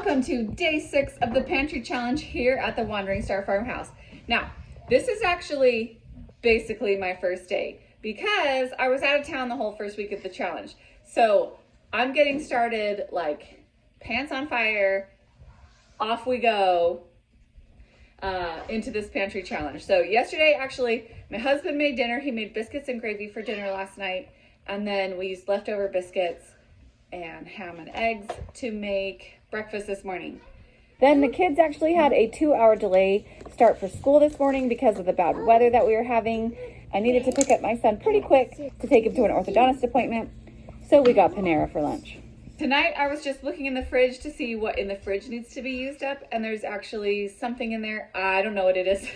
welcome to day 6 of the Pantry Challenge here at the Wandering Star Farmhouse. Now, this is actually basically my first day because I was out of town the whole first week of the challenge. So I'm getting started like pants on fire, off we go into this pantry challenge. So yesterday, actually, my husband made dinner. He made biscuits and gravy for dinner last night. And then we used leftover biscuits and ham and eggs to make breakfast this morning. Then the kids actually had a 2-hour delay start for school this morning because of the bad weather that we were having. I needed to pick up my son pretty quick to take him to an orthodontist appointment. So we got Panera for lunch. Tonight I was just looking in the fridge to see what in the fridge needs to be used up, and there's actually something in there. I don't know what it is.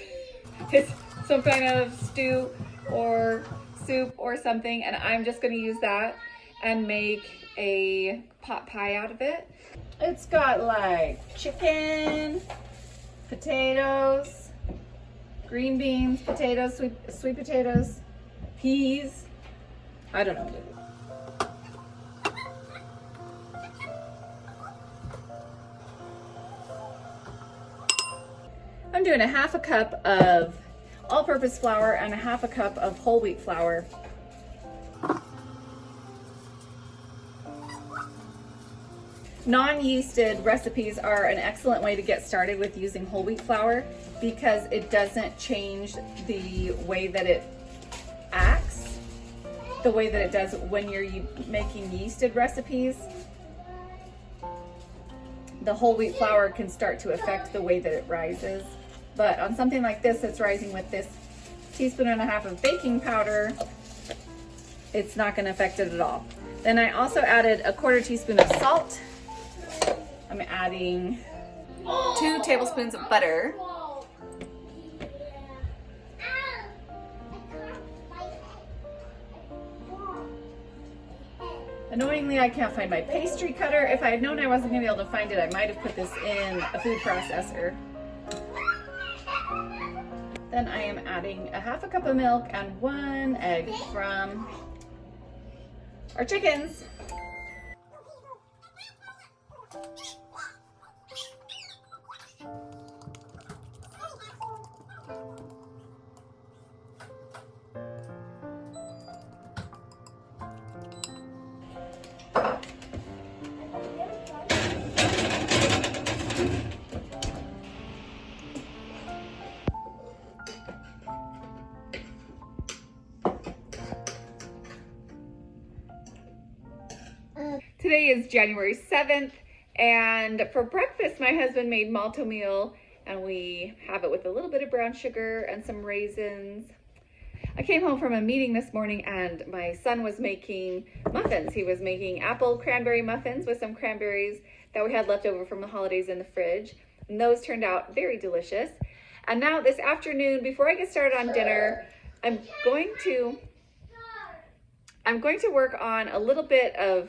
It's some kind of stew or soup or something, and I'm just going to use that and make a pot pie out of it. It's got like chicken, potatoes, green beans, potatoes, sweet potatoes, peas. I don't know what it is. I'm doing a half a cup of all-purpose flour and a half a cup of whole wheat flour. Non-yeasted recipes are an excellent way to get started with using whole wheat flour because it doesn't change the way that it acts, the way that it does when you're making yeasted recipes. The whole wheat flour can start to affect the way that it rises. But on something like this that's rising with this 1.5 teaspoons of baking powder, it's not going to affect it at all. Then I also added a 1/4 teaspoon of salt. I'm adding 2 tablespoons of butter. Annoyingly, I can't find my pastry cutter. If I had known I wasn't going to be able to find it, I might have put this in a food processor. Then I am adding a half a cup of milk and 1 egg from our chickens. Today is January 7th, and for breakfast my husband made malto meal, and we have it with a little bit of brown sugar and some raisins. I came home from a meeting this morning and my son was making muffins. He was making apple cranberry muffins with some cranberries that we had left over from the holidays in the fridge, and those turned out very delicious. And now this afternoon, before I get started on dinner, I'm going to work on a little bit of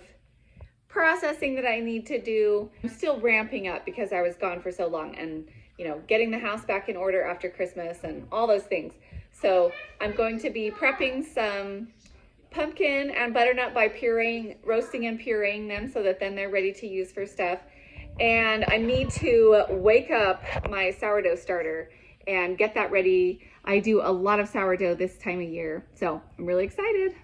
processing that I need to do. I'm still ramping up because I was gone for so long, and getting the house back in order after Christmas and all those things. So I'm going to be prepping some pumpkin and butternut by roasting and pureeing them so that then they're ready to use for stuff. And I need to wake up my sourdough starter and get that ready. I do a lot of sourdough this time of year, so I'm really excited.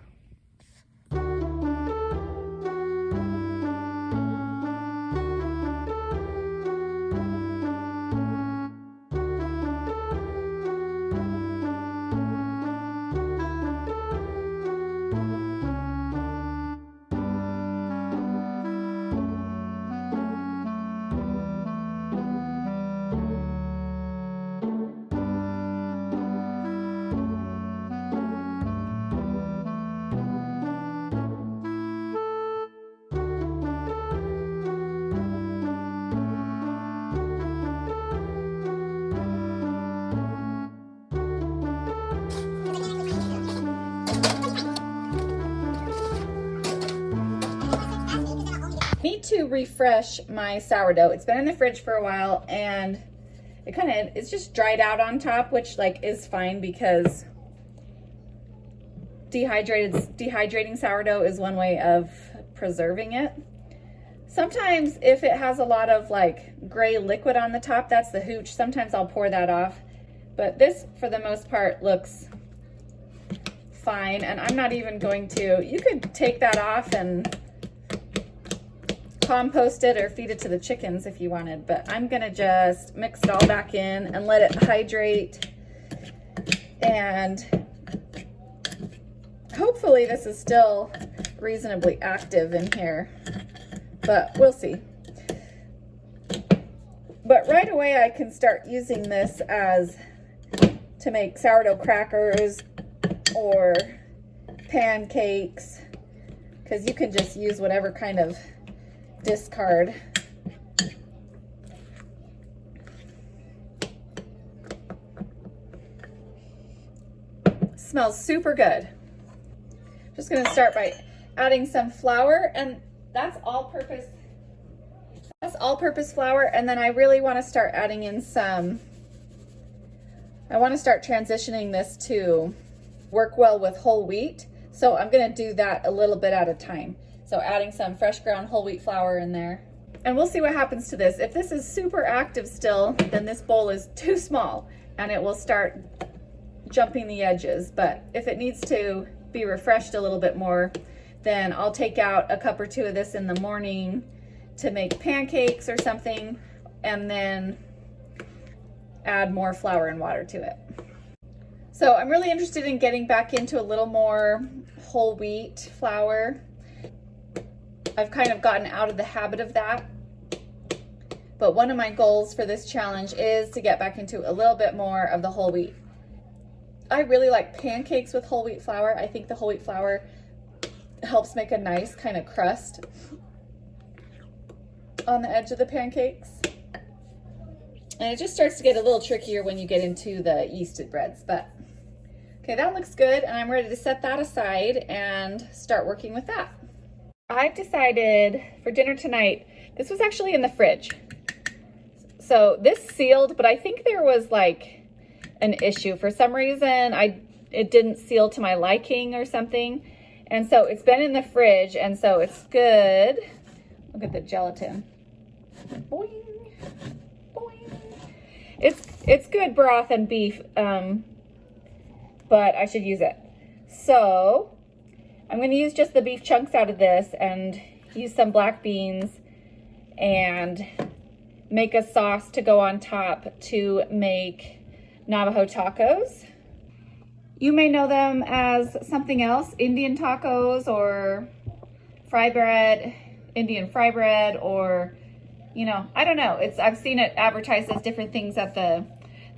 Need to refresh my sourdough. It's been in the fridge for a while and it's just dried out on top, which is fine because dehydrating sourdough is one way of preserving it. Sometimes if it has a lot of like gray liquid on the top, that's the hooch. Sometimes I'll pour that off. But this, for the most part, looks fine. And I'm not even going to, you could take that off and compost it or feed it to the chickens if you wanted. But I'm gonna just mix it all back in and let it hydrate. And hopefully this is still reasonably active in here, but we'll see. But right away I can start using this as to make sourdough crackers or pancakes, because you can just use whatever kind of discard. Smells super good. Just gonna start by adding some flour, and that's all-purpose flour. And then I really want to start adding in some, I want to start transitioning this to work well with whole wheat. So I'm gonna do that a little bit at a time. So adding some fresh ground whole wheat flour in there. And we'll see what happens to this. If this is super active still, then this bowl is too small and it will start jumping the edges. But if it needs to be refreshed a little bit more, then I'll take out a cup or two of this in the morning to make pancakes or something, and then add more flour and water to it. So I'm really interested in getting back into a little more whole wheat flour. I've kind of gotten out of the habit of that, but one of my goals for this challenge is to get back into a little bit more of the whole wheat. I really like pancakes with whole wheat flour. I think the whole wheat flour helps make a nice kind of crust on the edge of the pancakes. And it just starts to get a little trickier when you get into the yeasted breads. But okay, that looks good, and I'm ready to set that aside and start working with that. I've decided for dinner tonight, this was actually in the fridge. So this sealed, but I think there was like an issue. For some reason, it didn't seal to my liking or something. And so it's been in the fridge, and so it's good. Look at the gelatin. Boing, boing. It's good broth and beef, but I should use it. So I'm going to use just the beef chunks out of this and use some black beans and make a sauce to go on top to make Navajo tacos. You may know them as something else, Indian tacos or fry bread, Indian fry bread, or, you know, I don't know. I've seen it advertised as different things at the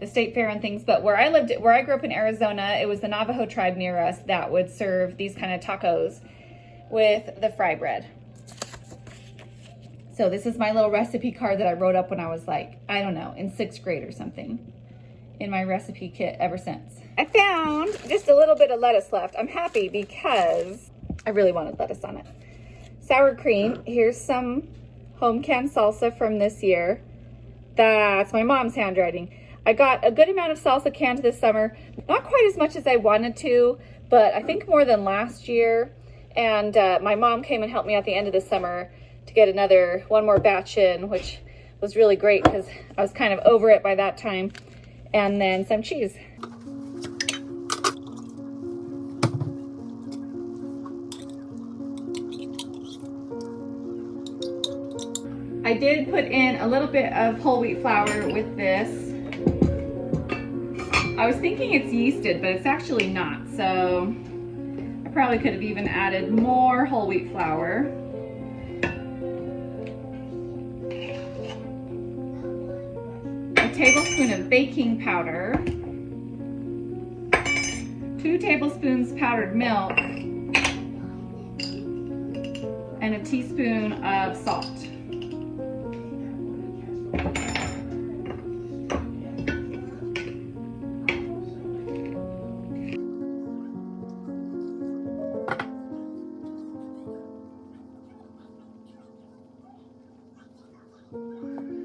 state fair and things, but where I grew up in Arizona, it was the Navajo tribe near us that would serve these kind of tacos with the fry bread. So this is my little recipe card that I wrote up when I was like, I don't know, in 6th grade or something, in my recipe kit ever since. I found just a little bit of lettuce left. I'm happy because I really wanted lettuce on it. Sour cream. Here's some home canned salsa from this year. That's my mom's handwriting. I got a good amount of salsa canned this summer. Not quite as much as I wanted to, but I think more than last year. And my mom came and helped me at the end of the summer to get one more batch in, which was really great because I was kind of over it by that time. And then some cheese. I did put in a little bit of whole wheat flour with this. I was thinking it's yeasted, but it's actually not. So I probably could have even added more whole wheat flour. A tablespoon of baking powder. 2 tablespoons powdered milk. And a teaspoon of salt.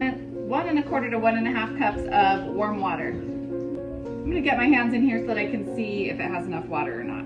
And 1 1/4 to 1 1/2 cups of warm water. I'm gonna get my hands in here so that I can see if it has enough water or not.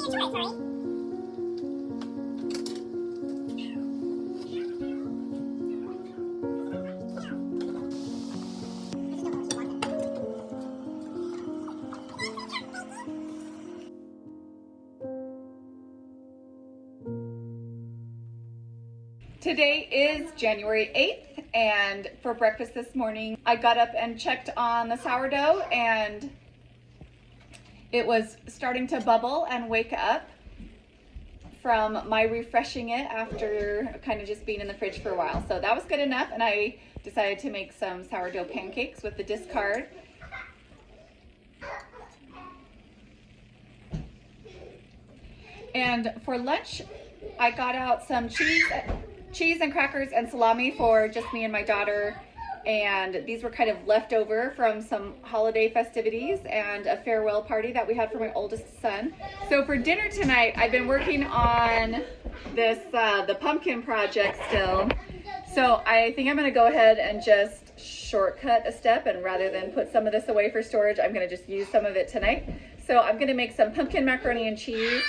Today is January 8th, and for breakfast this morning, I got up and checked on the sourdough, and it was starting to bubble and wake up from my refreshing it after kind of just being in the fridge for a while. So that was good enough, and I decided to make some sourdough pancakes with the discard. And for lunch, I got out some cheese and crackers and salami for just me and my daughter, and these were kind of leftover from some holiday festivities and a farewell party that we had for my oldest son. So for dinner tonight, I've been working on this the pumpkin project still, so I think I'm going to go ahead and just shortcut a step, and rather than put some of this away for storage, I'm going to just use some of it tonight. So I'm going to make some pumpkin macaroni and cheese.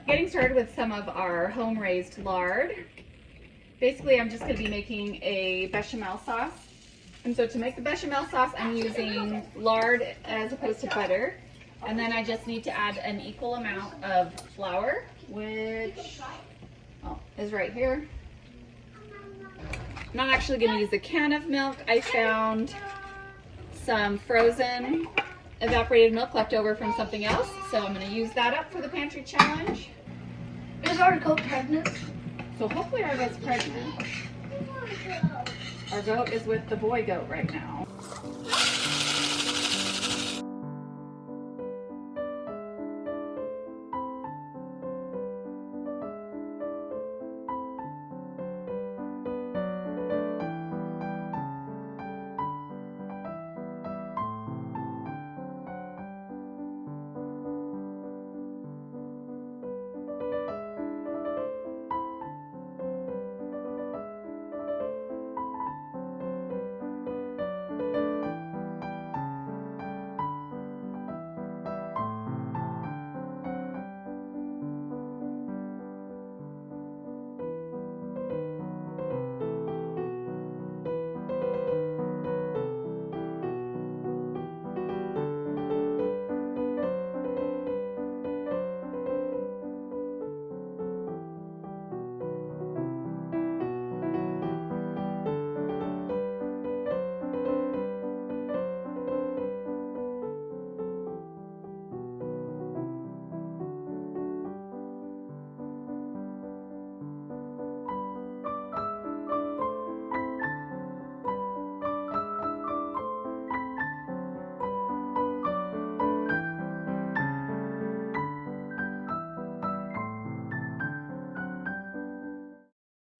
Getting started with some of our home-raised lard. Basically, I'm just going to be making a bechamel sauce. And so to make the bechamel sauce, I'm using lard as opposed to butter. And then I just need to add an equal amount of flour, which is right here. I'm not actually going to use a can of milk. I found some frozen evaporated milk left over from something else, so I'm going to use that up for the pantry challenge. Is our goat pregnant? So hopefully our goat's pregnant. Our goat is with the boy goat right now.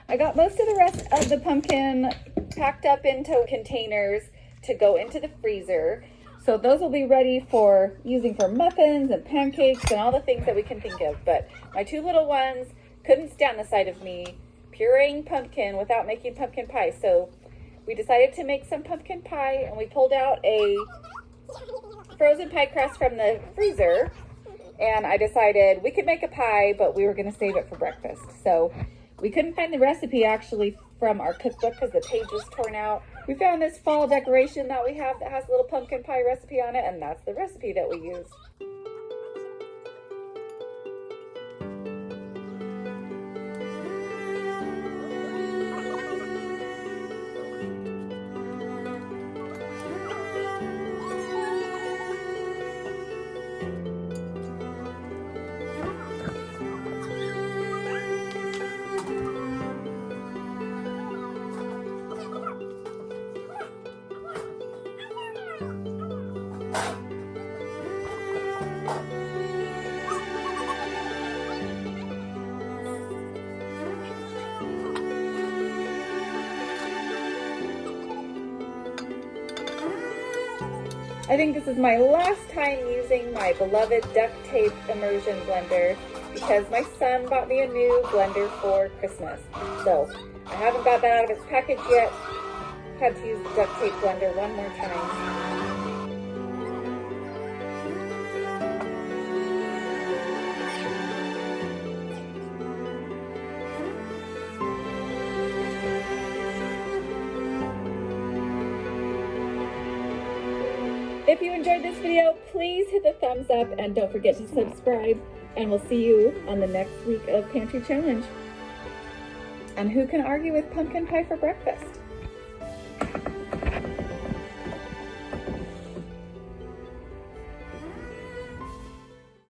I got most of the rest of the pumpkin packed up into containers to go into the freezer. So those will be ready for using for muffins and pancakes and all the things that we can think of. But my two little ones couldn't stand the sight of me pureeing pumpkin without making pumpkin pie. So we decided to make some pumpkin pie, and we pulled out a frozen pie crust from the freezer. And I decided we could make a pie, but we were going to save it for breakfast. So we couldn't find the recipe actually from our cookbook because the page was torn out. We found this fall decoration that we have that has a little pumpkin pie recipe on it, and that's the recipe that we used. I think this is my last time using my beloved duct tape immersion blender because my son bought me a new blender for Christmas. So I haven't got that out of its package yet. had to use the duct tape blender one more time. If you enjoyed this video, please hit the thumbs up and don't forget to subscribe. And we'll see you on the next week of Pantry Challenge. And who can argue with pumpkin pie for breakfast?